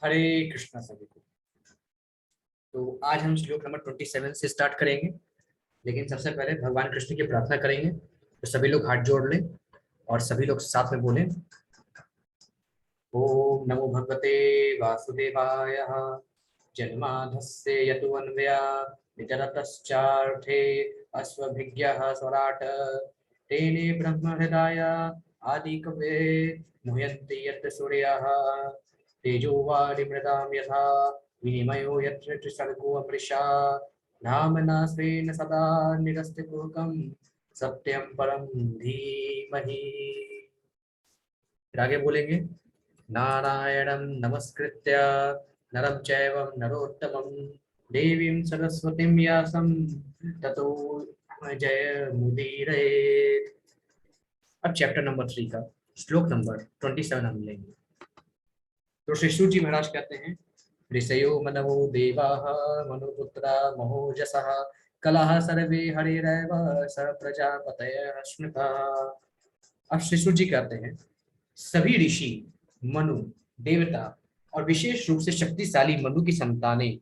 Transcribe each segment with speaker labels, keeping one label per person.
Speaker 1: हरे कृष्णा सभी को। तो आज हम श्लोक नंबर 27 से स्टार्ट करेंगे, लेकिन सबसे पहले भगवान कृष्ण की प्रार्थना करेंगे। तो सभी लोग हाथ जोड़ लें और सभी लोग साथ में बोलें, ओम नमो भगवते वासुदेवाय। जन्माधस्य यतुवन्वया वितरतश्चार्थे अस्वभिज्ञः स्वराट तेने ब्रह्महृदाय आदिकवे मुह्यन्ति यत् सूर्यः तेजोवारिमृदां यथा विनिमयो यत्र त्रिसर्गो मृषा धाम्ना स्वेन सदा निरस्तिकुहकं सत्यं परं धीमहि। फिर आगे बोलेंगे, नारायणं नमस्कृत्य नरं चैव नरोत्तमं देवीं सरस्वतीं व्यासं ततो जयमुदीरयेत्। अब चैप्टर नंबर 3 का श्लोक नंबर 27 हम लेंगे। तो श्री सूत जी महाराज कहते हैं, ऋषयो मनवो देवाः मनुपुत्रा महोजसः कलह सर्वे हरिरेव स प्रजापतयः स्मृतः। अब श्री सूत जी कहते हैं, सभी ऋषि, मनु, देवता और विशेष रूप से शक्तिशाली मनु की संतानें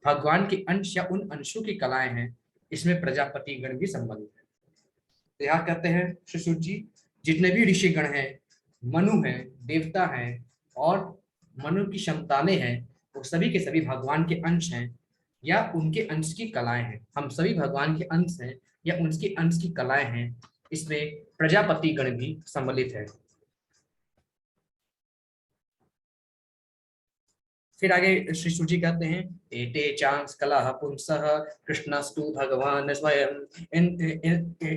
Speaker 1: भगवान के अंश या उन अंशों की कलाएं हैं। इसमें प्रजापति गण भी सम्मिलित है। तो यहाँ कहते हैं श्री सूत जी, जितने भी ऋषि गण हैं, मनु हैं, देवता हैं और मनु की संतानें हैं, वो सभी के सभी भगवान के अंश हैं या उनके अंश की कलाएं हैं। हम सभी भगवान के अंश हैं या उनके अंश की कलाएं हैं। इसमें प्रजापति गण भी सम्मिलित है। फिर आगे श्री सूजी कहते हैं, एते चांस कलह पुंसः कृष्णस्तु भगवान स्वयं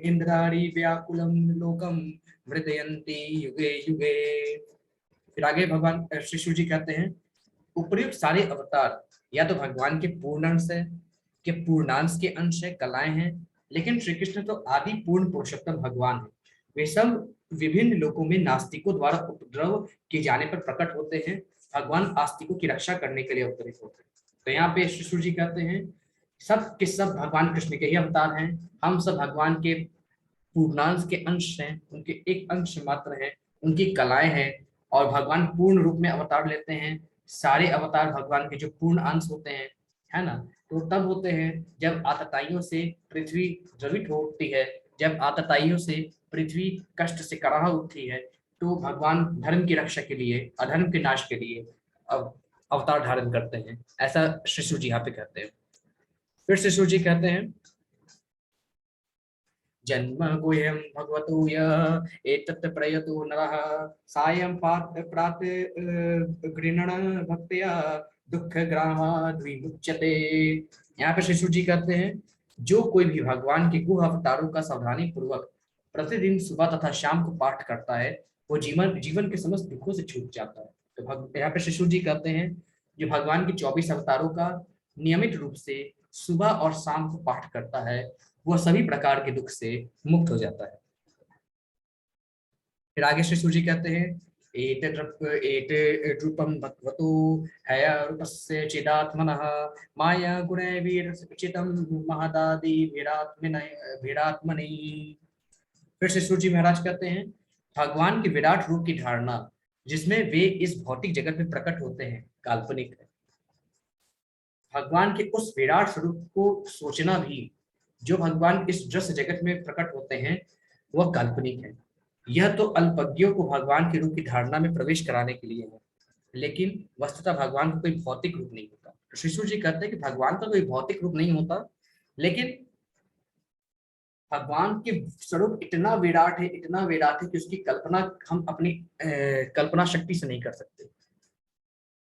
Speaker 1: इंद्रारी व्याकुलम लोकम मृदयन्ति युगे युगे। फिर आगे भगवान श्री सूजी कहते हैं, उपर्युक्त सारे अवतार या तो भगवान के पूर्णांश है, के पूर्णांश के अंश है, कलाएं हैं, लेकिन श्री कृष्ण तो आदि पूर्ण पुरुषोत्तम भगवान है। वे सब विभिन्न लोकों में नास्तिकों द्वारा उपद्रव किए जाने पर प्रकट होते हैं। भगवान आस्तिकों की रक्षा करने के लिए अवतरित होते हैं। तो यहाँ पे श्री जी कहते हैं, सब के सब भगवान कृष्ण के ही अवतार हैं। हम सब भगवान के पूर्णांश के अंश हैं, उनके एक अंश मात्र हैं, उनकी कलाएं हैं और भगवान पूर्ण रूप में अवतार लेते हैं। सारे अवतार भगवान के जो पूर्ण अंश होते हैं, है ना, तो तब होते हैं जब आतताइयों से पृथ्वी द्रवित होती है, जब आतताइयों से पृथ्वी कष्ट से कराह उठती है, तो भगवान धर्म की रक्षा के लिए, अधर्म के नाश के लिए अवतार धारण करते हैं। ऐसा शिशु जी यहाँ पे कहते हैं। फिर शिशु जी कहते हैं, जन्म गुह्यं भगवतो यः एतत् प्रयतो नरः सायं प्रातः गृह्णन् भक्त्या दुःख ग्रामाद् विमुच्यते। यहाँ पे शिशु जी कहते हैं, जो कोई भी भगवान के गुह अवतारों का सावधानी पूर्वक प्रतिदिन सुबह तथा शाम को पाठ करता है, वो जीवन के समस्त दुखों से छूट जाता है। तो यहाँ पे शिशु जी कहते हैं, जो भगवान के 24 अवतारों का नियमित रूप से सुबह और शाम को पाठ करता है, वह सभी प्रकार के दुख से मुक्त हो जाता है। फिर आगे श्री सूजी कहते हैं, एते रूपम भगवतो हया रूपस्य चिदात्मनः माया गुणे वीरचितम महदादि विरात्मनि। फिर श्री सूजी महाराज कहते हैं, भगवान के विराट रूप की धारणा जिसमें वे इस भौतिक जगत में प्रकट होते हैं, काल्पनिक है। भगवान के उस विराट स्वरूप को सोचना भी, जो भगवान इस दृश्य जगत में प्रकट होते हैं, वह काल्पनिक है। यह तो अल्पज्ञों को भगवान के रूप की धारणा में प्रवेश कराने के लिए है, लेकिन वस्तुतः भगवान का कोई भौतिक रूप नहीं होता। तो शिशु जी कहते हैं कि भगवान का कोई भौतिक रूप नहीं होता, लेकिन भगवान के स्वरूप इतना विराट है, इतना विराट है कि उसकी कल्पना हम अपनी कल्पना शक्ति से नहीं कर सकते।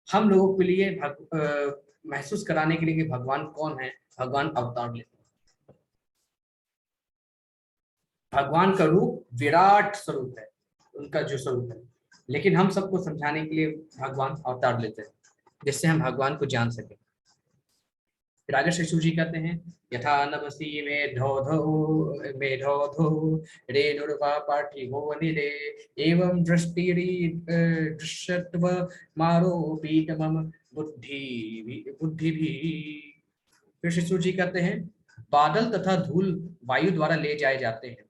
Speaker 1: हम लोगों के लिए महसूस कराने के लिए कि भगवान कौन है, भगवान अवतार लेते हैं। भगवान का रूप विराट स्वरूप है, उनका जो स्वरूप है, लेकिन हम सबको समझाने के लिए भगवान अवतार लेते हैं, जिससे हम भगवान को जान सकें। फिर आगे शिशु जी कहते हैं, यथा नभसी मेढोधो रेणुर्वा पार्थिवो निरे एवं दृश्यत्व मारोपीत मम बुद्धि भी। फिर शिशु जी कहते हैं, बादल तथा धूल वायु द्वारा ले जाए जाते हैं,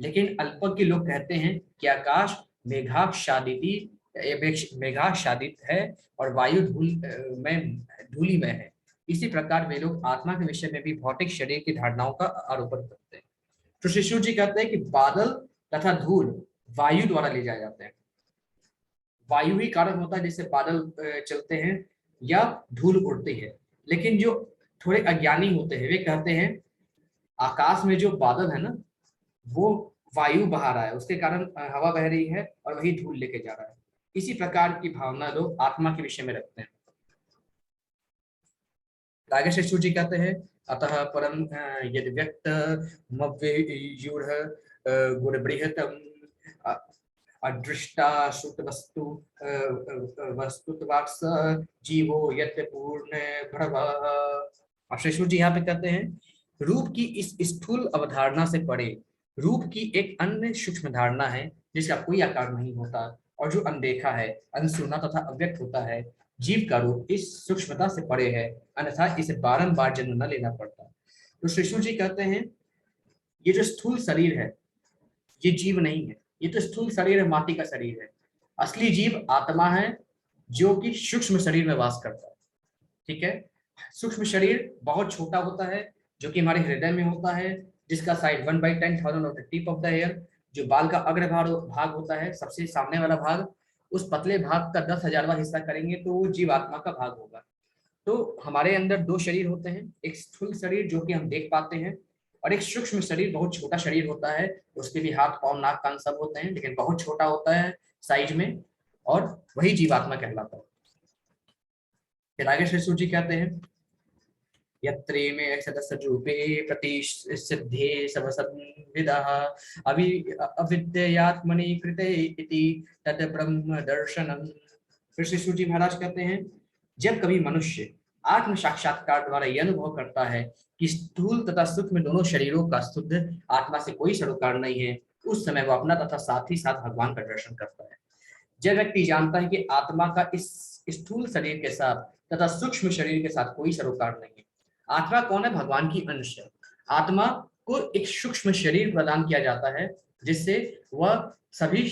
Speaker 1: लेकिन अल्पज्ञ लोग कहते हैं कि आकाश मेघाच्छादित मेघाच्छादित है और वायु धूलि में है। इसी प्रकार वे लोग आत्मा के विषय में भी भौतिक शरीर की धारणाओं का आरोपण करते हैं। तो शिशु जी कहते हैं कि बादल तथा धूल वायु द्वारा ले जाए जाते हैं। वायु ही कारण होता है जिससे बादल चलते हैं या धूल उड़ती है। लेकिन जो थोड़े अज्ञानी होते हैं वे कहते हैं आकाश में जो बादल है ना, वो वायु बहा रहा है, उसके कारण हवा बह रही है और वही धूल लेके जा रहा है। इसी प्रकार की भावना लोग आत्मा के विषय में रखते हैं। आगे से सूची कहते हैं अतः परम यद व्यक्त मव्यूढ़ गुणबृहतम अदृष्टा श्रुत वस्तु वस्तुत्वाक्ष जीवो यत् पूर्ण भरवः। अक्षय जी यहाँ पे कहते हैं रूप की इस स्थूल अवधारणा से परे रूप की एक अन्य सूक्ष्म धारणा है जिसका कोई आकार नहीं होता और जो अनदेखा है, अनसुना तथा अव्यक्त होता है। जीव का रूप इस सूक्ष्मता से परे है, अन्यथा इसे बारंबार जन्म न लेना पड़ता। तो श्री जी कहते हैं ये जो स्थूल शरीर है ये जीव नहीं है, ये तो स्थूल शरीर है, माटी का शरीर है। असली जीव आत्मा है जो कि सूक्ष्म शरीर में वास करता है। ठीक है, सूक्ष्म शरीर बहुत छोटा होता है जो कि हमारे हृदय में होता है, जिसका size 1/10,000 of the tip of the hair. जो बाल का अग्र भाग होता है, सबसे सामने वाला भाग, उस पतले भाग का 10,000वां हिस्सा करेंगे तो वो जीवात्मा का भाग होगा। तो हमारे अंदर दो शरीर होते हैं, एक स्थूल शरीर जो कि हम देख पाते हैं और एक सूक्ष्म शरीर, बहुत छोटा शरीर होता है। उसके भी हाथ पांव नाक कान सब होते हैं लेकिन बहुत छोटा होता है साइज में, और वही जीवात्मा कहलाता है। फिर आगे श्री सूजी कहते हैं यत्रे में सदस्य रूपे प्रतिसिद्धे सवसंविदः अविद्यात्मनि कृते इति तत् ब्रह्म दर्शनम। फिर श्री सूजी महाराज कहते हैं जब कभी मनुष्य आत्म साक्षात्कार द्वारा यह अनुभव करता है कि स्थूल तथा सूक्ष्म दोनों शरीरों का शुद्ध आत्मा से कोई सरोकार नहीं है, उस समय वह अपना तथा साथ ही साथ भगवान का दर्शन करता है। जब व्यक्ति जानता है कि आत्मा का इस स्थूल शरीर के साथ तथा सूक्ष्म शरीर के साथ कोई सरोकार नहीं है। आत्मा कौन है? भगवान की अंश है। आत्मा को एक सूक्ष्म शरीर प्रदान किया जाता है जिससे वह सभी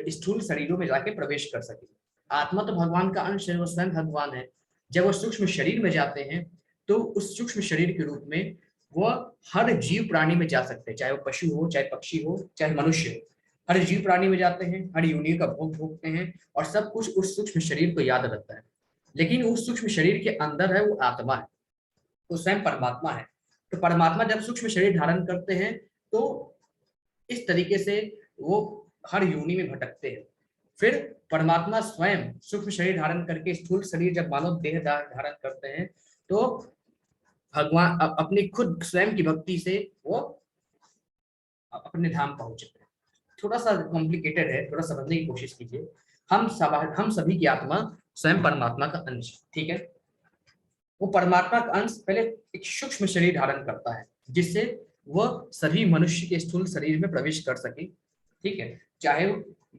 Speaker 1: स्थूल शरीरों में जाके प्रवेश कर सके। आत्मा तो भगवान का अंश है, वो स्वयं भगवान है। जब वो सूक्ष्म शरीर में जाते हैं तो उस सूक्ष्म शरीर के रूप में वह हर जीव प्राणी में जा सकते हैं, चाहे वो पशु हो, चाहे पक्षी हो, चाहे मनुष्य हो। हर जीव प्राणी में जाते हैं, हर योनि का भोग भोगते हैं और सब कुछ उस सूक्ष्म शरीर को याद रखता है। लेकिन उस सूक्ष्म शरीर के अंदर है वो आत्मा है, वो स्वयं परमात्मा है। तो परमात्मा जब सूक्ष्म शरीर धारण करते हैं तो इस तरीके से वो हर योनि में भटकते हैं। फिर परमात्मा स्वयं सूक्ष्म शरीर धारण करके स्थूल शरीर जब मानव देह धारण करते हैं तो भगवान अपनी खुद स्वयं की भक्ति से वो अपने धाम पहुंचते हैं। थोड़ा सा कॉम्प्लिकेटेड है, थोड़ा समझने की कोशिश कीजिए। हम सभी की आत्मा स्वयं परमात्मा का अंश, ठीक है। वो परमात्मा का अंश पहले एक सूक्ष्म शरीर धारण करता है जिससे वह सभी मनुष्य के स्थूल शरीर में प्रवेश कर सके, ठीक है, चाहे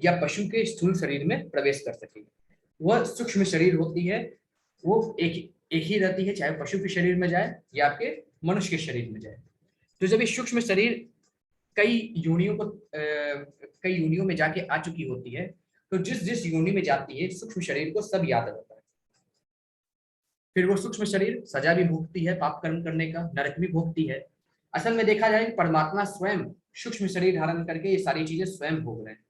Speaker 1: या पशु के स्थूल शरीर में प्रवेश कर सके। वह सूक्ष्म शरीर होती है, वो एक ही रहती है, चाहे पशु के शरीर में जाए या आपके मनुष्य के शरीर में जाए। तो जब ये सूक्ष्म शरीर कई योनियों में जाके आ चुकी होती है तो जिस जिस योनि में जाती है सूक्ष्म शरीर को सब याद रहता है। फिर वो सूक्ष्म शरीर सजा भी भोगती है, पाप कर्म करने का, नरक भी भोगती है। असल में देखा जाए परमात्मा स्वयं सूक्ष्म शरीर धारण करके ये सारी चीजें स्वयं भोग रहे हैं।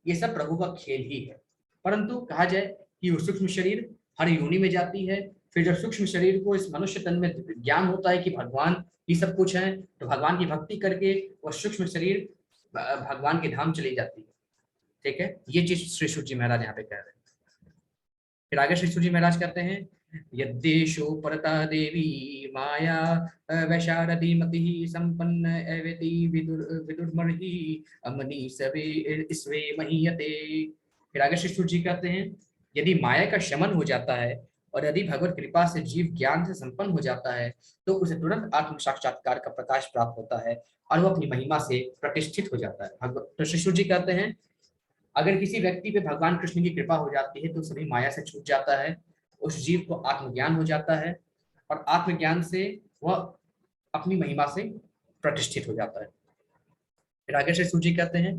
Speaker 1: ये सब प्रभु का खेल ही है। परंतु कहा जाए कि वो सूक्ष्म शरीर हर योनि में जाती है। फिर जब सूक्ष्म शरीर को इस मनुष्य तन में ज्ञान होता है कि भगवान ही सब कुछ है तो भगवान की भक्ति करके वह सूक्ष्म शरीर भगवान के धाम चली जाती है, ठीक है। ये चीज श्री सूत जी महाराज यहाँ पे कह रहे हैं। फिर आगे श्री सूत जी महाराज कहते हैं यद्देशो परता देवी माया वैशारदी मति संपन्न एवेति विदुर्मर्हि अमनी सवे स्वे महीयते। फिर आगे श्री सूत जी कहते हैं यदि माया का शमन हो जाता है और यदि भगवत कृपा से जीव ज्ञान से संपन्न हो जाता है तो उसे तुरंत आत्म साक्षात्कार का प्रकाश प्राप्त होता है और वह अपनी महिमा से प्रतिष्ठित हो जाता है। तो श्री सूत जी कहते हैं अगर किसी व्यक्ति पे भगवान कृष्ण की कृपा हो जाती है तो सभी माया से छूट जाता है, उस जीव को आत्मज्ञान हो जाता है और आत्मज्ञान से वह अपनी महिमा से प्रतिष्ठित हो जाता है। फिर आगे से सूजी कहते हैं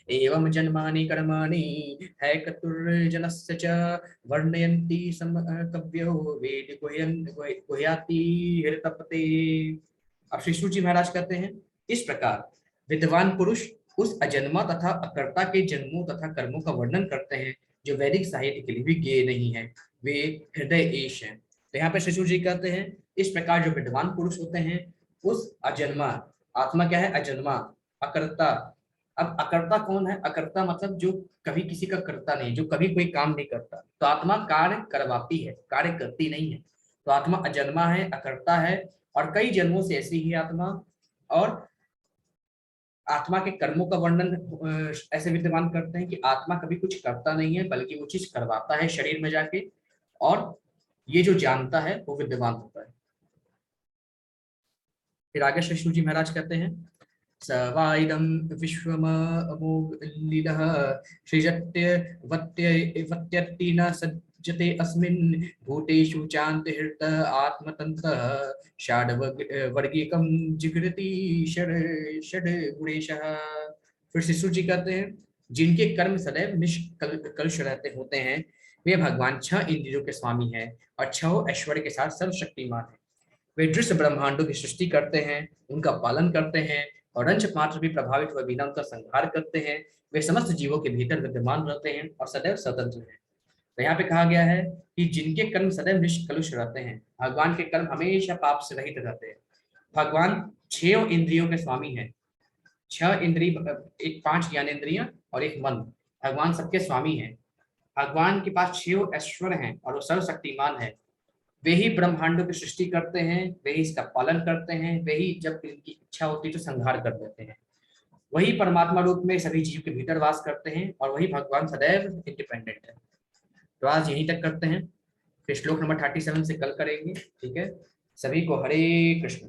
Speaker 1: एवं जन्मानि कर्माणि हैकतुर्जनस्य च वर्णयन्ति कव्यो वेद गुह्याति हृतपते। अब श्री सूत जी महाराज कहते हैं, इस प्रकार विद्वान पुरुष उस अजन्मा तथा अकर्ता के जन्मों तथा कर्मों का वर्णन करते हैं जो वैदिक साहित्य के लिए भी ज्ञेय नहीं है, वे हृदय ईश हैं। तो यहाँ पे शिशु जी कहते हैं, इस प्रकार जो विद्वान पुरुष होते हैं उस अजन्मा, आत्मा क्या है? अजन्मा, अकर्ता। अब अकर्ता कौन है? अकर्ता मतलब जो कभी किसी का करता नहीं, जो कभी कोई काम नहीं करता। तो आत्मा कार्य करवाती है, कार्य करती नहीं है। तो आत्मा अजन्मा है, अकर्ता है, और कई जन्मों से ऐसी ही आत्मा। और आत्मा के कर्मों का वर्णन ऐसे विद्वान करते हैं कि आत्मा कभी कुछ करता नहीं है, बल्कि वो चीज करवाता है शरीर में जाके, और ये जो जानता है वो विद्वान होता है। फिर आगे श्री शिव जी महाराज कहते हैं, स वा इदं विश्वममोघलिलः सृजत्यवत्यर्ति न सज्जते अस्मिन् भूतेषु चान्तिहृत आत्मतन्तः षड्वर्गिकं जिगृति षड् गुणेशः। फिर शिशु जी कहते हैं, जिनके कर्म सदैव निष्कलुष रहते होते हैं, वे भगवान 6 इंद्रियों के स्वामी हैं और 6 ऐश्वर्य के साथ सर्वशक्तिमान हैं। वे दृश्य ब्रह्मांडों की सृष्टि करते हैं, उनका पालन करते हैं, और अंश मात्र भी प्रभावित हुए बिना उनका संहार करते हैं। वे समस्त जीवों के भीतर विद्यमान रहते हैं और सदैव स्वतंत्र हैं। तो यहाँ पे कहा गया है कि जिनके कर्म सदैव निष्कलुष रहते हैं, भगवान के कर्म हमेशा पाप से रहित रहते हैं। भगवान 6 इंद्रियों के स्वामी हैं। 6 इंद्रिय, एक 5 ज्ञानेंद्रियां और एक मन, भगवान सबके स्वामी हैं। भगवान के पास 6 ऐश्वर्य हैं और वो सर्वशक्तिमान है। वे ही ब्रह्मांडों की सृष्टि करते हैं, वे ही इसका पालन करते हैं, वे ही जब इनकी इच्छा होती है तो संहार कर देते हैं। वही परमात्मा रूप में सभी जीव के भीतर वास करते हैं, और वही भगवान सदैव इंडिपेंडेंट है। तो आज यहीं तक करते हैं, फिर श्लोक नंबर 37 से कल करेंगे। ठीक है, सभी को हरे कृष्ण।